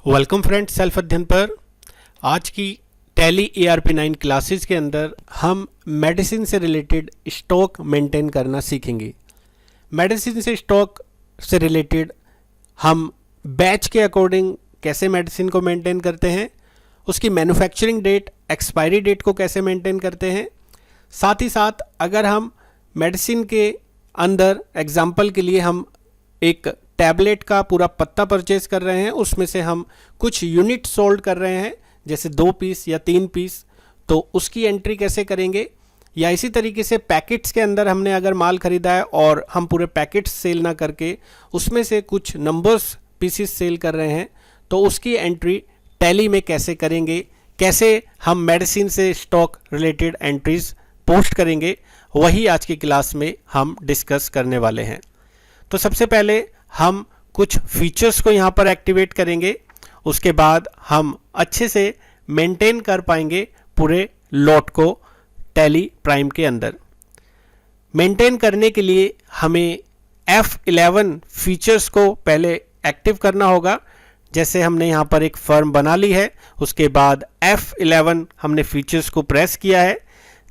Welcome friends, self अध्ययन पर आज की टैली ERP 9 क्लासेस के अंदर हम मेडिसिन से रिलेटेड स्टॉक मेंटेन करना सीखेंगे। मेडिसिन से स्टॉक से रिलेटेड हम बैच के अकॉर्डिंग कैसे मेडिसिन को मेंटेन करते हैं, उसकी मैन्युफैक्चरिंग डेट, एक्सपायरी डेट को कैसे मेंटेन करते हैं। साथ ही साथ अगर हम मेडिसिन के अंदर एग्जाम्पल के लिए हम एक टैबलेट का पूरा पत्ता परचेज कर रहे हैं, उसमें से हम कुछ यूनिट सोल्ड कर रहे हैं जैसे 2 पीस या 3 पीस, तो उसकी एंट्री कैसे करेंगे। या इसी तरीके से पैकेट्स के अंदर हमने अगर माल खरीदा है और हम पूरे पैकेट्स सेल ना करके उसमें से कुछ नंबर्स पीसेस सेल कर रहे हैं, तो उसकी एंट्री टैली में कैसे करेंगे, कैसे हम मेडिसिन से स्टॉक रिलेटेड एंट्रीज पोस्ट करेंगे, वही आज की क्लास में हम डिस्कस करने वाले हैं। तो सबसे पहले हम कुछ फीचर्स को यहाँ पर एक्टिवेट करेंगे, उसके बाद हम अच्छे से मेंटेन कर पाएंगे पूरे लॉट को टैली प्राइम के अंदर। मेंटेन करने के लिए हमें F11 फीचर्स को पहले एक्टिव करना होगा। जैसे हमने यहाँ पर एक फर्म बना ली है, उसके बाद F11 हमने फीचर्स को प्रेस किया है,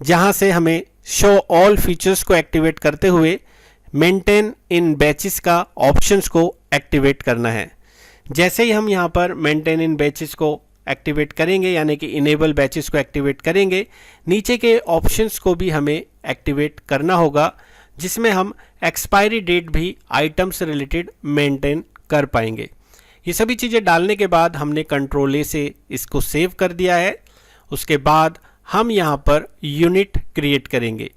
जहाँ से हमें शो ऑल फीचर्स को एक्टिवेट करते हुए मेंटेन इन बैचेस का ऑप्शंस को एक्टिवेट करना है। जैसे ही हम यहाँ पर मेंटेन इन बैचेस को एक्टिवेट करेंगे, यानी कि इनेबल बैचेस को एक्टिवेट करेंगे, नीचे के ऑप्शंस को भी हमें एक्टिवेट करना होगा, जिसमें हम एक्सपायरी डेट भी आइटम से रिलेटेड मेंटेन कर पाएंगे। ये सभी चीज़ें डालने के बाद हमने कंट्रोल A से इसको सेव कर दिया है। उसके बाद हम यहाँ पर यूनिट क्रिएट करेंगे।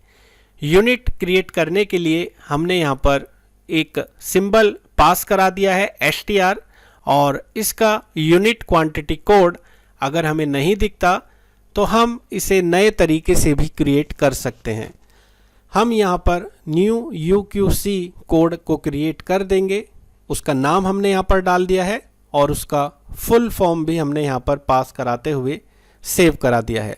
यूनिट क्रिएट करने के लिए हमने यहाँ पर एक सिंबल पास करा दिया है STR, और इसका यूनिट क्वांटिटी कोड अगर हमें नहीं दिखता तो हम इसे नए तरीके से भी क्रिएट कर सकते हैं। हम यहाँ पर न्यू UQC कोड को क्रिएट कर देंगे। उसका नाम हमने यहाँ पर डाल दिया है और उसका फुल फॉर्म भी हमने यहाँ पर पास कराते हुए सेव करा दिया है।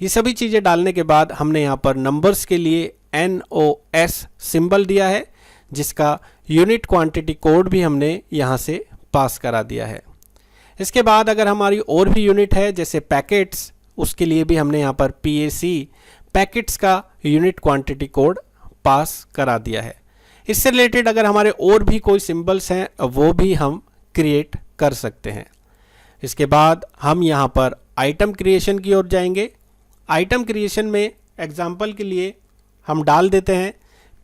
ये सभी चीज़ें डालने के बाद हमने यहाँ पर नंबर्स के लिए NOS सिंबल दिया है, जिसका यूनिट क्वांटिटी कोड भी हमने यहाँ से पास करा दिया है। इसके बाद अगर हमारी और भी यूनिट है जैसे पैकेट्स, उसके लिए भी हमने यहाँ पर PAC पैकेट्स का यूनिट क्वांटिटी कोड पास करा दिया है। इससे रिलेटेड अगर हमारे और भी कोई सिंबल्स हैं वो भी हम क्रिएट कर सकते हैं। इसके बाद हम यहाँ पर आइटम क्रिएशन की ओर जाएंगे। आइटम क्रिएशन में एग्जाम्पल के लिए हम डाल देते हैं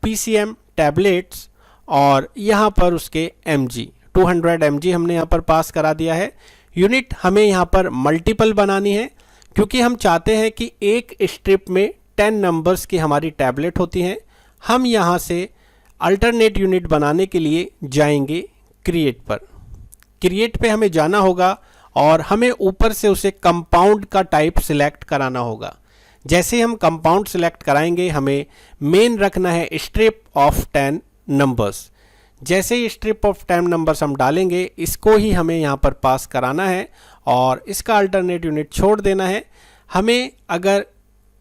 PCM टैबलेट्स, और यहाँ पर उसके MG 200 MG हमने यहाँ पर पास करा दिया है। यूनिट हमें यहाँ पर मल्टीपल बनानी है, क्योंकि हम चाहते हैं कि एक स्ट्रिप में 10 नंबर्स की हमारी टैबलेट होती हैं। हम यहाँ से अल्टरनेट यूनिट बनाने के लिए जाएंगे क्रिएट पर। क्रिएट पे हमें जाना होगा और हमें ऊपर से उसे कंपाउंड का टाइप सिलेक्ट कराना होगा। जैसे हम कंपाउंड सिलेक्ट कराएंगे, हमें मेन रखना है स्ट्रिप ऑफ 10 नंबर्स। जैसे ही स्ट्रिप ऑफ 10 नंबर्स हम डालेंगे, इसको ही हमें यहाँ पर पास कराना है और इसका अल्टरनेट यूनिट छोड़ देना है। हमें अगर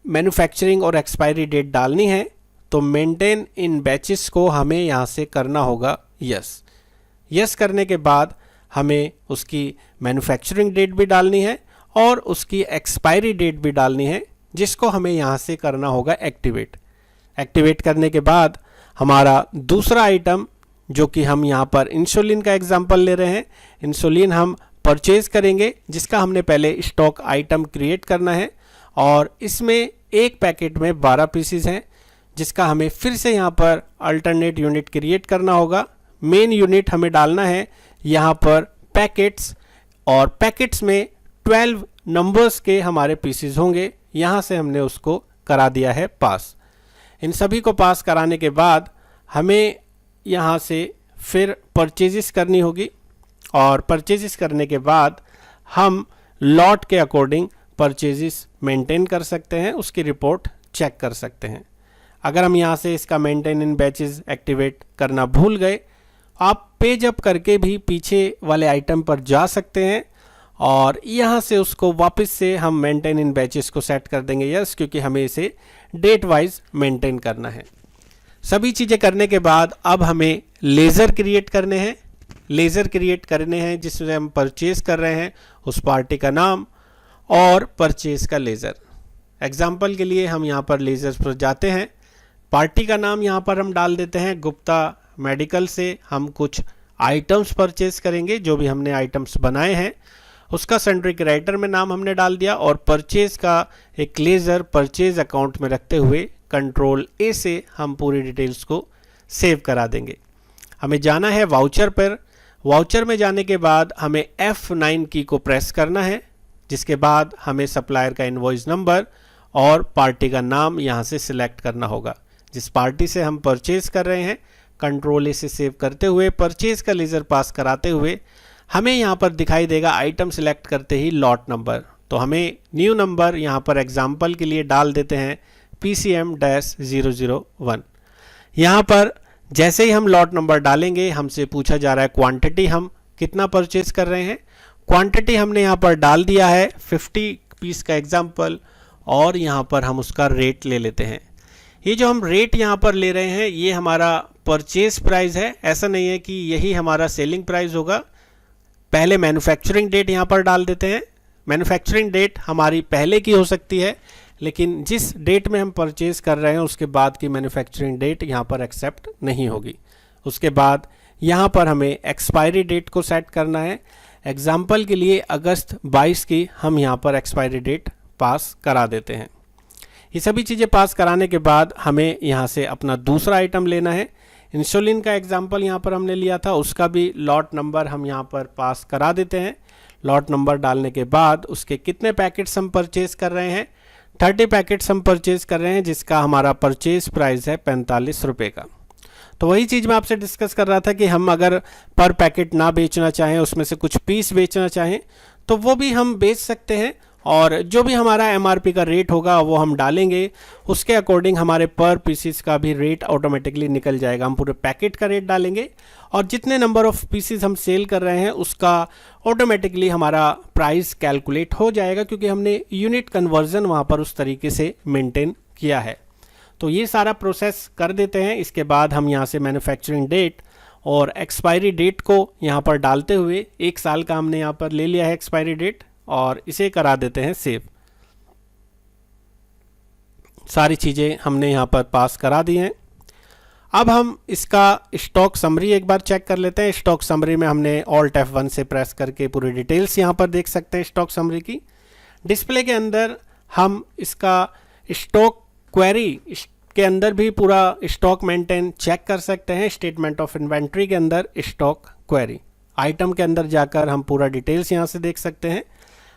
मैन्युफैक्चरिंग और एक्सपायरी डेट डालनी है तो मेंटेन इन बैचेस को हमें यहाँ से करना होगा यस करने के बाद हमें उसकी मैन्युफैक्चरिंग डेट भी डालनी है और उसकी एक्सपायरी डेट भी डालनी है, जिसको हमें यहाँ से करना होगा एक्टिवेट करने के बाद हमारा दूसरा आइटम, जो कि हम यहाँ पर इंसुलिन का एग्जांपल ले रहे हैं, इंसुलिन हम परचेज करेंगे, जिसका हमने पहले स्टॉक आइटम क्रिएट करना है, और इसमें एक पैकेट में 12 पीसीज हैं, जिसका हमें फिर से यहाँ पर अल्टरनेट यूनिट क्रिएट करना होगा। मेन यूनिट हमें डालना है यहाँ पर पैकेट्स, और पैकेट्स में 12 नंबर्स के हमारे पीसेस होंगे। यहाँ से हमने उसको करा दिया है पास। इन सभी को पास कराने के बाद हमें यहाँ से फिर परचेजेस करनी होगी, और परचेजेस करने के बाद हम लॉट के अकॉर्डिंग परचेजेस मेंटेन कर सकते हैं, उसकी रिपोर्ट चेक कर सकते हैं। अगर हम यहाँ से इसका मेंटेन इन बैचेस एक्टिवेट करना भूल गए, आप पेज अप करके भी पीछे वाले आइटम पर जा सकते हैं और यहाँ से उसको वापस से हम मेंटेन इन बैचेस को सेट कर देंगे यस, क्योंकि हमें इसे डेट वाइज मेंटेन करना है। सभी चीज़ें करने के बाद अब हमें लेज़र क्रिएट करने हैं। लेज़र क्रिएट करने हैं जिससे हम परचेज़ कर रहे हैं, उस पार्टी का नाम और परचेज़ का लेज़र। एग्जाम्पल के लिए हम यहाँ पर लेज़र्स पर जाते हैं, पार्टी का नाम यहाँ पर हम डाल देते हैं गुप्ता मेडिकल से हम कुछ आइटम्स परचेज करेंगे, जो भी हमने आइटम्स बनाए हैं उसका सन्ड्री क्रेडिटर में नाम हमने डाल दिया और परचेज का एक लेज़र परचेज अकाउंट में रखते हुए कंट्रोल ए से हम पूरी डिटेल्स को सेव करा देंगे। हमें जाना है वाउचर पर, वाउचर में जाने के बाद हमें F9 की को प्रेस करना है, जिसके बाद हमें सप्लायर का इनवॉइस नंबर और पार्टी का नाम यहाँ से सिलेक्ट करना होगा। जिस पार्टी से हम परचेज कर रहे हैं कंट्रोल ए से सेव करते हुए परचेज का लेज़र पास कराते हुए हमें यहाँ पर दिखाई देगा आइटम सिलेक्ट करते ही लॉट नंबर। तो हमें न्यू नंबर यहाँ पर एग्जाम्पल के लिए डाल देते हैं PCM-001। यहाँ पर जैसे ही हम लॉट नंबर डालेंगे हमसे पूछा जा रहा है क्वांटिटी हम कितना परचेज कर रहे हैं। क्वांटिटी हमने यहाँ पर डाल दिया है 50 पीस का एग्जाम्पल और यहाँ पर हम उसका रेट ले लेते हैं। ये जो हम रेट यहाँ पर ले रहे हैं ये हमारा परचेज प्राइस है, ऐसा नहीं है कि यही हमारा सेलिंग प्राइस होगा। पहले मैन्युफैक्चरिंग डेट यहाँ पर डाल देते हैं। मैन्युफैक्चरिंग डेट हमारी पहले की हो सकती है, लेकिन जिस डेट में हम परचेज कर रहे हैं उसके बाद की मैन्युफैक्चरिंग डेट यहाँ पर एक्सेप्ट नहीं होगी। उसके बाद यहाँ पर हमें एक्सपायरी डेट को सेट करना है। एग्जाम्पल के लिए अगस्त 22 की हम यहाँ पर एक्सपायरी डेट पास करा देते हैं। ये सभी चीज़ें पास कराने के बाद हमें यहाँ से अपना दूसरा आइटम लेना है। इंसुलिन का एग्जाम्पल यहाँ पर हमने लिया था, उसका भी लॉट नंबर हम यहाँ पर पास करा देते हैं। लॉट नंबर डालने के बाद उसके कितने पैकेट्स हम परचेज कर रहे हैं, 30 पैकेट्स हम परचेज कर रहे हैं, जिसका हमारा परचेज प्राइस है 45 रुपये का। तो वही चीज़ मैं आपसे डिस्कस कर रहा था कि हम अगर पर पैकेट ना बेचना चाहें, उसमें से कुछ पीस बेचना चाहें तो वो भी हम बेच सकते हैं और जो भी हमारा MRP का रेट होगा वो हम डालेंगे, उसके अकॉर्डिंग हमारे पर पीसीस का भी रेट ऑटोमेटिकली निकल जाएगा। हम पूरे पैकेट का रेट डालेंगे और जितने नंबर ऑफ पीसीस हम सेल कर रहे हैं उसका ऑटोमेटिकली हमारा प्राइस कैलकुलेट हो जाएगा, क्योंकि हमने यूनिट कन्वर्जन वहाँ पर उस तरीके से मेंटेन किया है। तो ये सारा प्रोसेस कर देते हैं। इसके बाद हम यहाँ से मैन्युफैक्चरिंग डेट और एक्सपायरी डेट को यहाँ पर डालते हुए 1 साल का हमने यहाँ पर ले लिया है एक्सपायरी डेट और इसे करा देते हैं सेव। सारी चीज़ें हमने यहाँ पर पास करा दी हैं। अब हम इसका स्टॉक समरी एक बार चेक कर लेते हैं। स्टॉक समरी में हमने ऑल्ट F1 से प्रेस करके पूरी डिटेल्स यहाँ पर देख सकते हैं स्टॉक समरी की। डिस्प्ले के अंदर हम इसका स्टॉक क्वेरी के अंदर भी पूरा स्टॉक मेंटेन चेक कर सकते हैं। स्टेटमेंट ऑफ इन्वेंट्री के अंदर स्टॉक क्वेरी आइटम के अंदर जाकर हम पूरा डिटेल्स यहाँ से देख सकते हैं।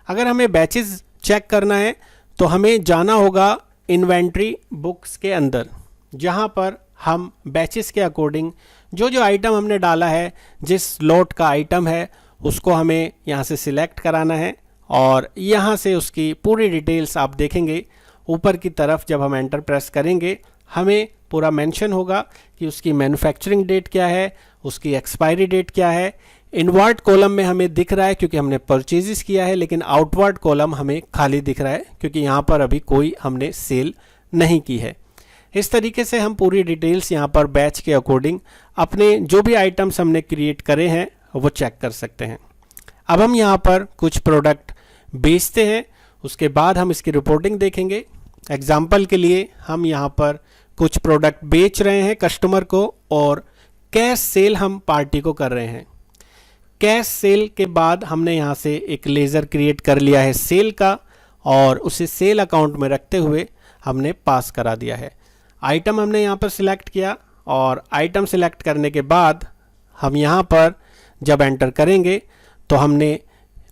अगर हमें बैचेस चेक करना है तो हमें जाना होगा इन्वेंट्री बुक्स के अंदर, जहाँ पर हम बैचेस के अकॉर्डिंग जो जो आइटम हमने डाला है, जिस लॉट का आइटम है उसको हमें यहाँ से सिलेक्ट कराना है और यहाँ से उसकी पूरी डिटेल्स आप देखेंगे। ऊपर की तरफ जब हम एंटर प्रेस करेंगे हमें पूरा मेंशन होगा कि उसकी मैन्युफैक्चरिंग डेट क्या है, उसकी एक्सपायरी डेट क्या है। इनवर्ट कॉलम में हमें दिख रहा है क्योंकि हमने परचेजेस किया है, लेकिन आउटवर्ड कॉलम हमें खाली दिख रहा है क्योंकि यहाँ पर अभी कोई हमने सेल नहीं की है। इस तरीके से हम पूरी डिटेल्स यहाँ पर बैच के अकॉर्डिंग अपने जो भी आइटम्स हमने क्रिएट करे हैं वो चेक कर सकते हैं। अब हम यहाँ पर कुछ प्रोडक्ट बेचते हैं, उसके बाद हम इसकी रिपोर्टिंग देखेंगे। एग्जाम्पल के लिए हम यहाँ पर कुछ प्रोडक्ट बेच रहे हैं कस्टमर को और कैश सेल हम पार्टी को कर रहे हैं। कैश सेल के बाद हमने यहाँ से एक लेज़र क्रिएट कर लिया है सेल का और उसे सेल अकाउंट में रखते हुए हमने पास करा दिया है। आइटम हमने यहाँ पर सिलेक्ट किया और आइटम सिलेक्ट करने के बाद हम यहाँ पर जब एंटर करेंगे तो हमने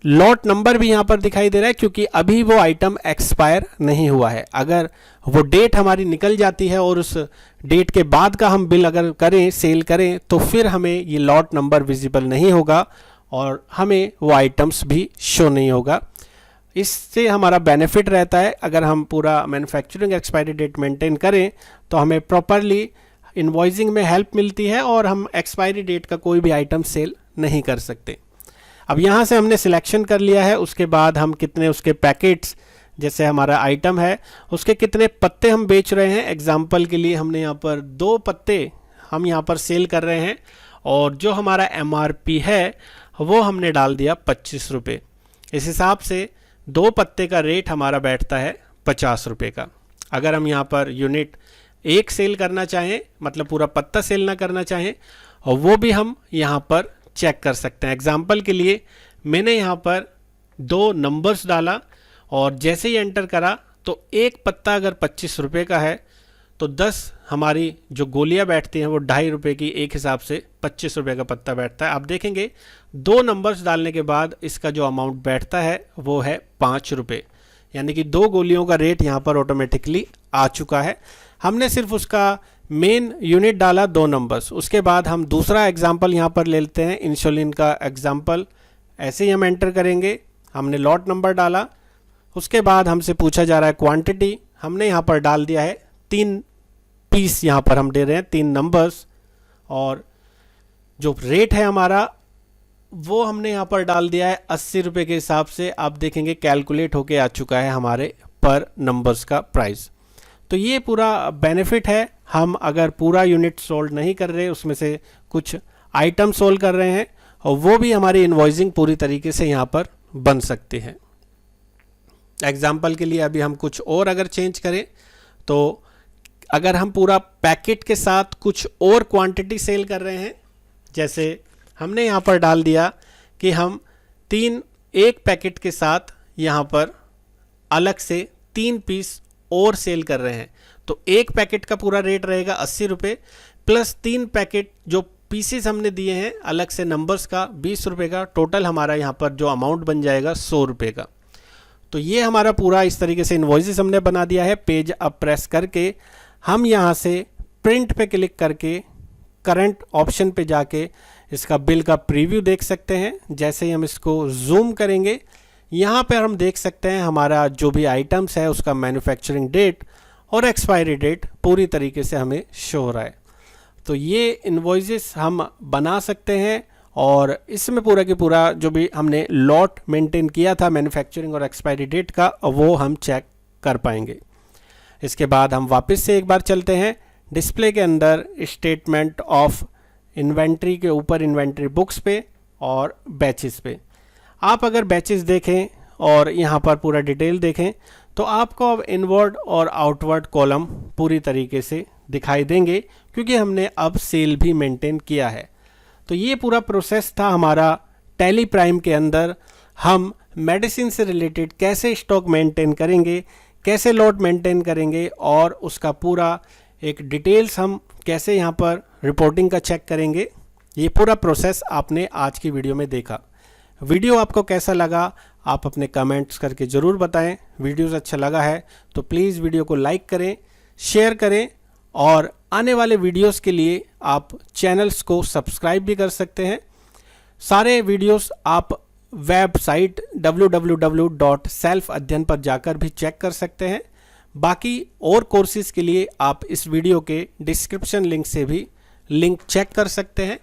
लॉट नंबर भी यहाँ पर दिखाई दे रहा है क्योंकि अभी वो आइटम एक्सपायर नहीं हुआ है। अगर वो डेट हमारी निकल जाती है और उस डेट के बाद का हम बिल अगर करें, सेल करें, तो फिर हमें ये लॉट नंबर विजिबल नहीं होगा और हमें वो आइटम्स भी शो नहीं होगा। इससे हमारा बेनिफिट रहता है, अगर हम पूरा मैन्युफैक्चरिंग एक्सपायरी डेट मेंटेन करें तो हमें प्रॉपरली इनवॉइसिंग में हेल्प मिलती है और हम एक्सपायरी डेट का कोई भी आइटम सेल नहीं कर सकते। अब यहाँ से हमने सिलेक्शन कर लिया है, उसके बाद हम कितने उसके पैकेट्स, जैसे हमारा आइटम है उसके कितने पत्ते हम बेच रहे हैं। एग्जाम्पल के लिए हमने यहाँ पर 2 पत्ते हम यहाँ पर सेल कर रहे हैं और जो हमारा MRP है वो हमने डाल दिया 25 रुपये। इस हिसाब से 2 पत्ते का रेट हमारा बैठता है 50 रुपये का। अगर हम यहाँ पर यूनिट 1 सेल करना चाहें, मतलब पूरा पत्ता सेल ना करना चाहें, और वो भी हम यहाँ पर चेक कर सकते हैं। एग्जाम्पल के लिए मैंने यहाँ पर 2 नंबर्स डाला और जैसे ही एंटर करा तो एक पत्ता अगर 25 रुपये का है तो 10 हमारी जो गोलियां बैठती हैं वो 2.5 रुपये की, एक हिसाब से 25 रुपये का पत्ता बैठता है। आप देखेंगे 2 नंबर्स डालने के बाद इसका जो अमाउंट बैठता है वो है 5 रुपये, यानी कि 2 गोलियों का रेट यहाँ पर ऑटोमेटिकली आ चुका है। हमने सिर्फ उसका मेन यूनिट डाला 2 नंबर्स। उसके बाद हम दूसरा एग्जाम्पल यहाँ पर ले लेते हैं, इंसुलिन का एग्जाम्पल। ऐसे ही हम एंटर करेंगे, हमने लॉट नंबर डाला, उसके बाद हमसे पूछा जा रहा है क्वांटिटी, हमने यहाँ पर डाल दिया है 3 पीस, यहाँ पर हम दे रहे हैं 3 नंबर्स, और जो रेट है हमारा वो हमने यहाँ पर डाल दिया है 80 रुपये के हिसाब से। आप देखेंगे कैलकुलेट होके आ चुका है हमारे पर नंबर्स का प्राइस। तो ये पूरा बेनिफिट है। हम अगर पूरा यूनिट सोल्ड नहीं कर रहे, उसमें से कुछ आइटम सोल्ड कर रहे हैं, और वो भी हमारी इन्वॉइसिंग पूरी तरीके से यहाँ पर बन सकती है। एग्जाम्पल के लिए अभी हम कुछ और अगर चेंज करें, तो अगर हम पूरा पैकेट के साथ कुछ और क्वांटिटी सेल कर रहे हैं, जैसे हमने यहाँ पर डाल दिया कि हम एक पैकेट के साथ यहाँ पर अलग से 3 पीस और सेल कर रहे हैं, तो एक पैकेट का पूरा रेट रहेगा 80 रुपये, प्लस 3 पैकेट जो पीसेस हमने दिए हैं अलग से नंबर्स का 20 रुपये का, टोटल हमारा यहाँ पर जो अमाउंट बन जाएगा 100 रुपये का। तो ये हमारा पूरा इस तरीके से इन्वॉइसेस हमने बना दिया है। पेज अप प्रेस करके हम यहाँ से प्रिंट पे क्लिक करके करंट ऑप्शन पे जाके इसका बिल का प्रीव्यू देख सकते हैं। जैसे ही हम इसको जूम करेंगे, यहाँ पे हम देख सकते हैं हमारा जो भी आइटम्स है उसका मैन्युफैक्चरिंग डेट और एक्सपायरी डेट पूरी तरीके से हमें शो हो रहा है। तो ये इन्वॉइसेस हम बना सकते हैं, और इसमें पूरा की पूरा जो भी हमने लॉट मेंटेन किया था मैन्युफैक्चरिंग और एक्सपायरी डेट का, वो हम चेक कर पाएंगे। इसके बाद हम वापस से एक बार चलते हैं डिस्प्ले के अंदर, स्टेटमेंट ऑफ इन्वेंट्री के ऊपर इन्वेंट्री बुक्स पे और बैचेस पे। आप अगर बैचेस देखें और यहाँ पर पूरा डिटेल देखें तो आपको अब इनवर्ड और आउटवर्ड कॉलम पूरी तरीके से दिखाई देंगे, क्योंकि हमने अब सेल भी मेंटेन किया है। तो ये पूरा प्रोसेस था हमारा टैली प्राइम के अंदर। हम मेडिसिन से रिलेटेड कैसे स्टॉक मेंटेन करेंगे, कैसे लॉट मेंटेन करेंगे, और उसका पूरा एक डिटेल्स हम कैसे यहाँ पर रिपोर्टिंग का चेक करेंगे, ये पूरा प्रोसेस आपने आज की वीडियो में देखा। वीडियो आपको कैसा लगा आप अपने कमेंट्स करके ज़रूर बताएं। वीडियोस अच्छा लगा है तो प्लीज़ वीडियो को लाइक करें, शेयर करें, और आने वाले वीडियोस के लिए आप चैनल्स को सब्सक्राइब भी कर सकते हैं। सारे वीडियोस आप वेबसाइट www.selfadhyan पर जाकर भी चेक कर सकते हैं। बाकी और कोर्सेज़ के लिए आप इस वीडियो के डिस्क्रिप्शन लिंक से भी लिंक चेक कर सकते हैं।